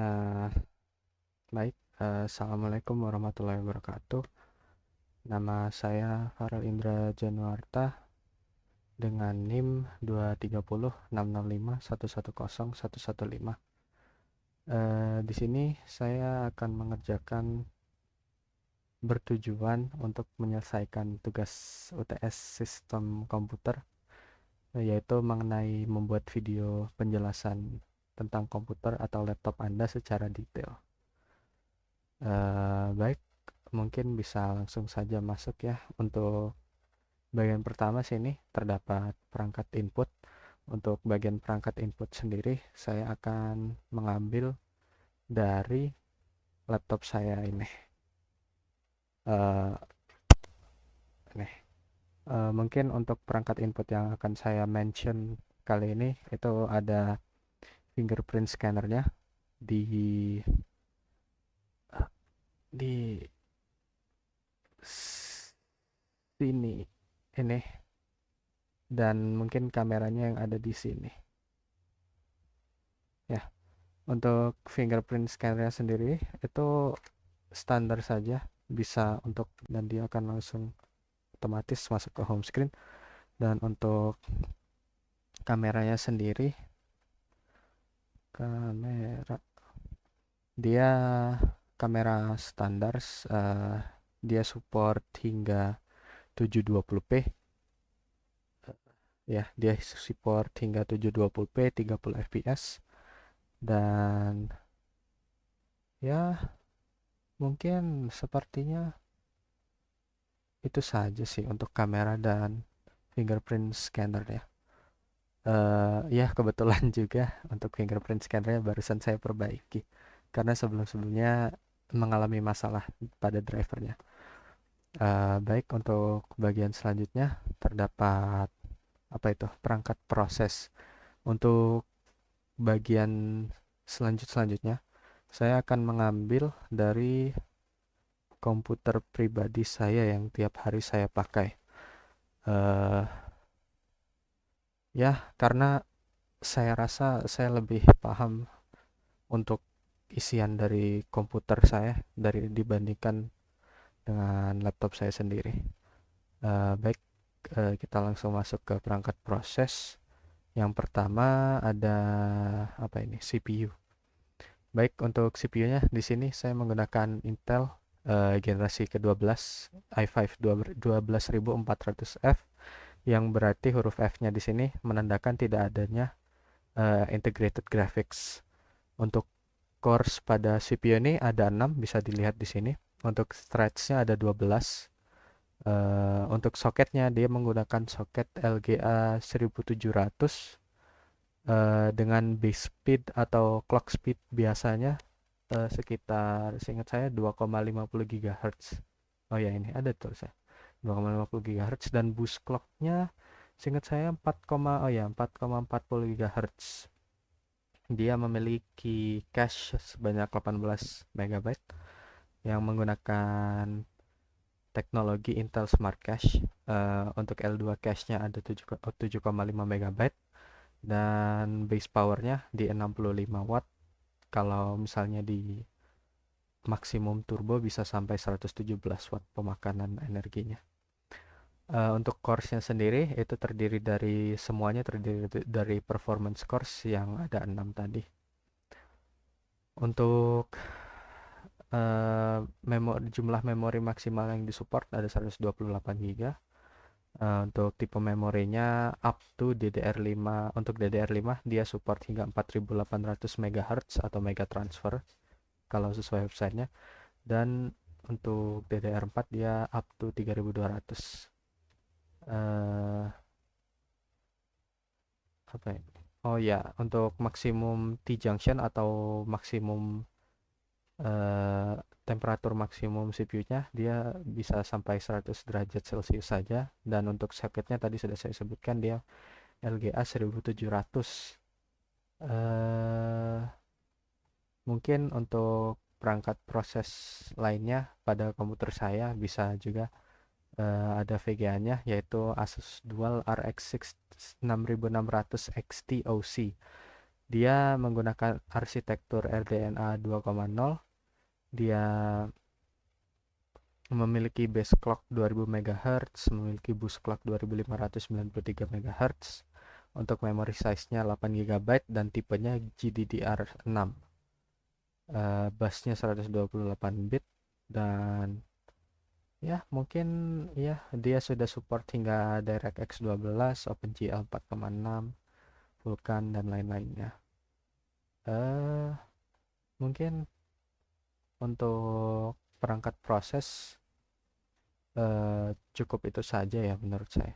Eh, Baik, Assalamualaikum warahmatullahi wabarakatuh. Nama saya Farel Indra Januarta dengan NIM 2306651101115. Di sini saya akan mengerjakan bertujuan untuk menyelesaikan tugas UTS Sistem Komputer, yaitu mengenai membuat video penjelasan tentang komputer atau laptop Anda secara detail. Baik, mungkin bisa langsung saja masuk ya. Untuk bagian pertama sini terdapat perangkat input. Untuk bagian perangkat input sendiri saya akan mengambil dari laptop saya ini. Eh, nih, Mungkin untuk perangkat input yang akan saya mention kali ini itu ada fingerprint scannernya di di sini ini, dan mungkin kameranya yang ada di sini. Ya, untuk fingerprint scannernya sendiri itu standar saja, bisa untuk, dan dia akan langsung otomatis masuk ke home screen. Dan untuk kameranya sendiri, kamera dia kamera standar, dia support hingga 720p. Ya, dia support hingga 720p 30 fps. Dan ya, mungkin sepertinya itu saja sih untuk kamera dan fingerprint scanner ya. Ya, kebetulan juga untuk fingerprint scannernya barusan saya perbaiki karena sebelum-sebelumnya mengalami masalah pada drivernya. Baik, untuk bagian selanjutnya terdapat apa itu, perangkat proses. Untuk bagian selanjutnya saya akan mengambil dari komputer pribadi saya yang tiap hari saya pakai. eh Ya, karena saya rasa saya lebih paham untuk isian dari komputer saya dibandingkan dengan laptop saya sendiri. Baik, kita langsung masuk ke perangkat proses. Yang pertama ada apa ini? CPU. Baik, untuk CPU-nya di sini saya menggunakan Intel generasi ke-12 i5 12400F, yang berarti huruf F-nya di sini menandakan tidak adanya integrated graphics. Untuk cores pada CPU ini ada 6, bisa dilihat di sini. Untuk threads-nya ada 12. Untuk soketnya dia menggunakan soket LGA 1700 dengan base speed atau clock speed biasanya sekitar, seingat saya, 2,50 GHz. Oh ya, ini ada tuh saya 2,50 GHz, dan boost clocknya seingat saya 4,40 GHz. Dia memiliki cache sebanyak 18 MB yang menggunakan teknologi Intel Smart Cache. Untuk L2 cache-nya ada 7,5 MB, dan base power-nya di 65 watt. Kalau misalnya di maksimum turbo bisa sampai 117 watt pemakanan energinya. Untuk course-nya sendiri itu semuanya terdiri dari performance course yang ada 6 tadi. Untuk jumlah memori maksimal yang disupport ada 128 GB. Untuk tipe memorinya up to DDR5. Untuk DDR5 dia support hingga 4800 MHz atau mega transfer kalau sesuai websitenya. Dan untuk DDR4 dia up to 3200. eh Apa ya? Oh ya, untuk maksimum T-junction atau maksimum eh, temperatur maksimum CPU-nya dia bisa sampai 100 derajat Celcius saja. Dan untuk soketnya tadi sudah saya sebutkan, dia LGA 1700. eh Mungkin untuk perangkat proses lainnya pada komputer saya bisa juga ada VGA-nya, yaitu Asus Dual RX 6600 XT OC. Dia menggunakan arsitektur RDNA 2.0. Dia memiliki base clock 2000 MHz, memiliki boost clock 2593 MHz. Untuk memory size-nya 8 GB dan tipenya GDDR6. Busnya 128 bit dan ya mungkin ya dia sudah support hingga DirectX 12, OpenGL 4.6, Vulkan dan lain-lainnya. Mungkin untuk perangkat proses cukup itu saja ya menurut saya.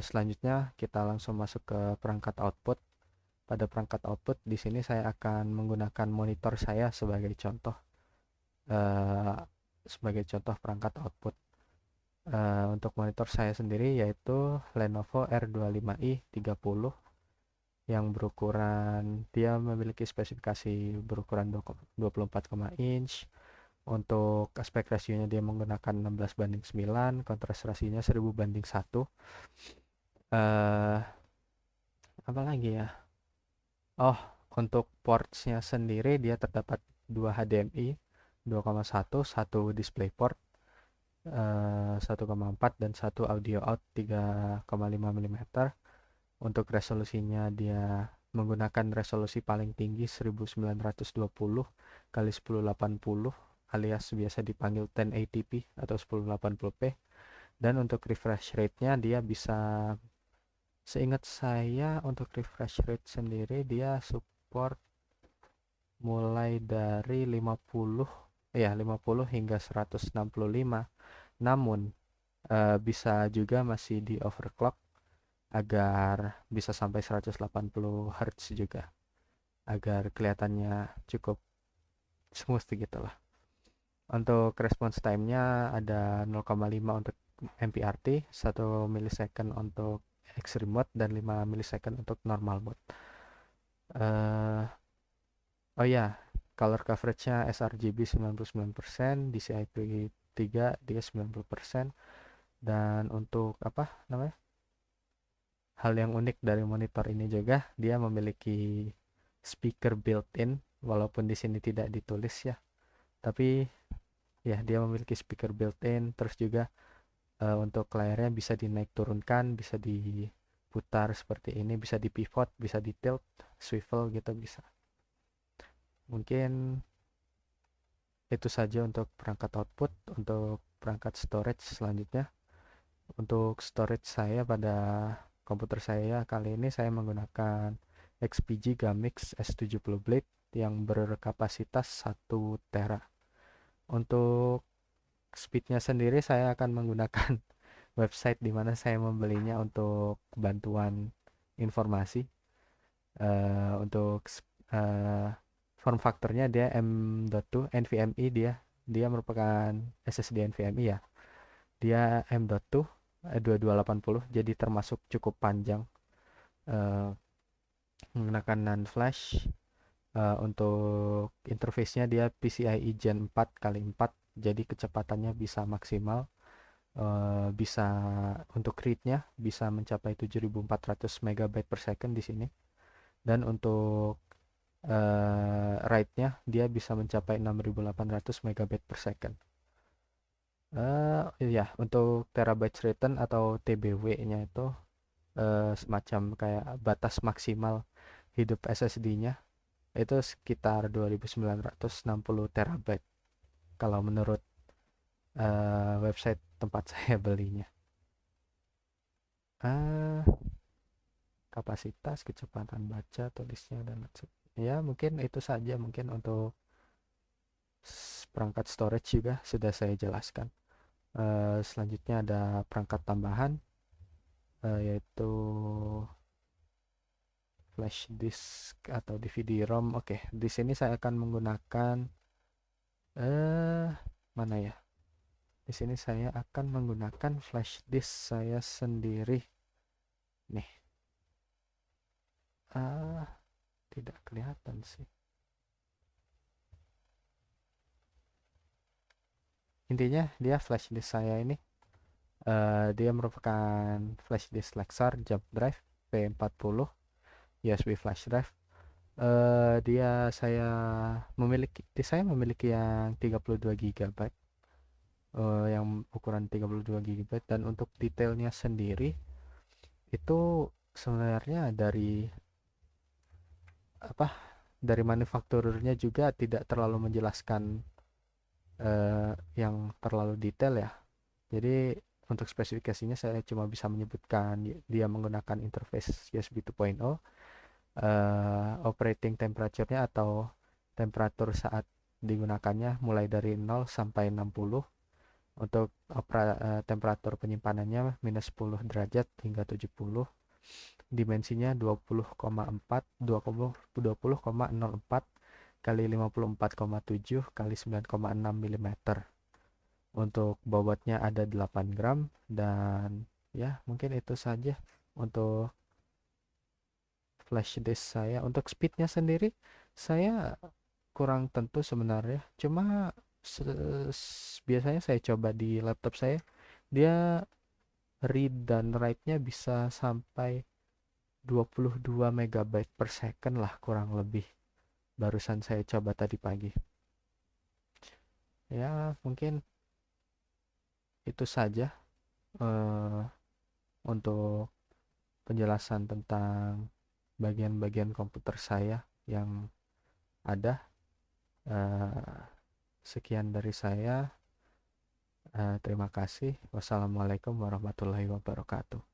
Selanjutnya kita langsung masuk ke perangkat output. Pada perangkat output di sini saya akan menggunakan monitor saya sebagai contoh. Sebagai contoh perangkat output. Untuk monitor saya sendiri yaitu Lenovo R25i 30 yang berukuran, dia memiliki spesifikasi berukuran 24,inch. Untuk aspek rasionya dia menggunakan 16:9, kontras rasionya 1000:1. Apa lagi ya? Oh, untuk portsnya sendiri dia terdapat 2 HDMI 2,1, 1 DisplayPort 1,4 dan 1 audio out 3,5 mm. Untuk resolusinya dia menggunakan resolusi paling tinggi 1920 kali 1080 alias biasa dipanggil 1080p atau 1080p. Dan untuk refresh rate-nya dia bisa, seingat saya untuk refresh rate sendiri dia support mulai dari 50 hingga 165. Namun bisa juga masih di overclock agar bisa sampai 180 Hz juga, agar kelihatannya cukup smooth gitu lah. Untuk response time-nya ada 0,5 untuk MPRT, 1 millisecond untuk extreme mode, dan 5 millisecond untuk normal mode. Oh ya, color coverage-nya sRGB 99%, DCI-P 3 dia 90%. Dan untuk apa namanya? Hal yang unik dari monitor ini juga, dia memiliki speaker built-in, walaupun di sini tidak ditulis ya. Tapi ya dia memiliki speaker built-in, terus juga untuk layarnya bisa dinaik turunkan, bisa diputar seperti ini, bisa dipivot, bisa ditilt, swivel gitu bisa. Mungkin itu saja untuk perangkat output. Untuk perangkat storage selanjutnya, untuk storage saya pada komputer saya kali ini saya menggunakan XPG Gamix S70 Blade yang berkapasitas 1 tera. Untuk speednya sendiri saya akan menggunakan website di mana saya membelinya untuk bantuan informasi. Untuk form factornya dia M.2 NVMe, dia merupakan SSD NVMe ya. Dia M.2 2280, jadi termasuk cukup panjang. Menggunakan NAND flash. Untuk interface-nya dia PCIe Gen 4x4, jadi kecepatannya bisa maksimal. Bisa untuk read-nya bisa mencapai 7400 MB per second di sini. Dan untuk write-nya dia bisa mencapai 6800 MB per second. Ya, untuk terabyte written atau TBW-nya itu semacam kayak batas maksimal hidup SSD-nya itu sekitar 2960 terabyte kalau menurut website tempat saya belinya. Kapasitas, kecepatan baca, tulisnya dan ya mungkin itu saja mungkin untuk perangkat storage juga sudah saya jelaskan. Selanjutnya ada perangkat tambahan yaitu flash disk atau DVD-ROM. Oke, di sini saya akan menggunakan mana ya? Di sini saya akan menggunakan flash disk saya sendiri. Nih. Tidak kelihatan sih. Intinya dia flash disk saya ini dia merupakan flash disk Lexar Jump Drive P40 USB flash drive. Saya memiliki yang 32 GB, yang ukuran 32 GB, dan untuk detailnya sendiri itu sebenarnya apa dari manufakturernya juga tidak terlalu menjelaskan yang terlalu detail ya. Jadi untuk spesifikasinya saya cuma bisa menyebutkan dia menggunakan interface USB 2.0, operating temperature-nya atau temperatur saat digunakannya mulai dari 0 sampai 60. Untuk temperatur penyimpanannya minus 10 derajat hingga 70. Dimensinya 20,4 kali 54,7 kali 9,6 mm. Untuk bobotnya ada 8 gram, dan ya mungkin itu saja untuk flash disk saya. Untuk speednya sendiri saya kurang tentu sebenarnya, cuma biasanya saya coba di laptop saya, dia read dan write-nya bisa sampai 22 megabyte per second lah kurang lebih, barusan saya coba tadi pagi. Ya mungkin itu saja eh, untuk penjelasan tentang bagian-bagian komputer saya yang ada. eh, Sekian dari saya. Terima kasih. Wassalamualaikum warahmatullahi wabarakatuh.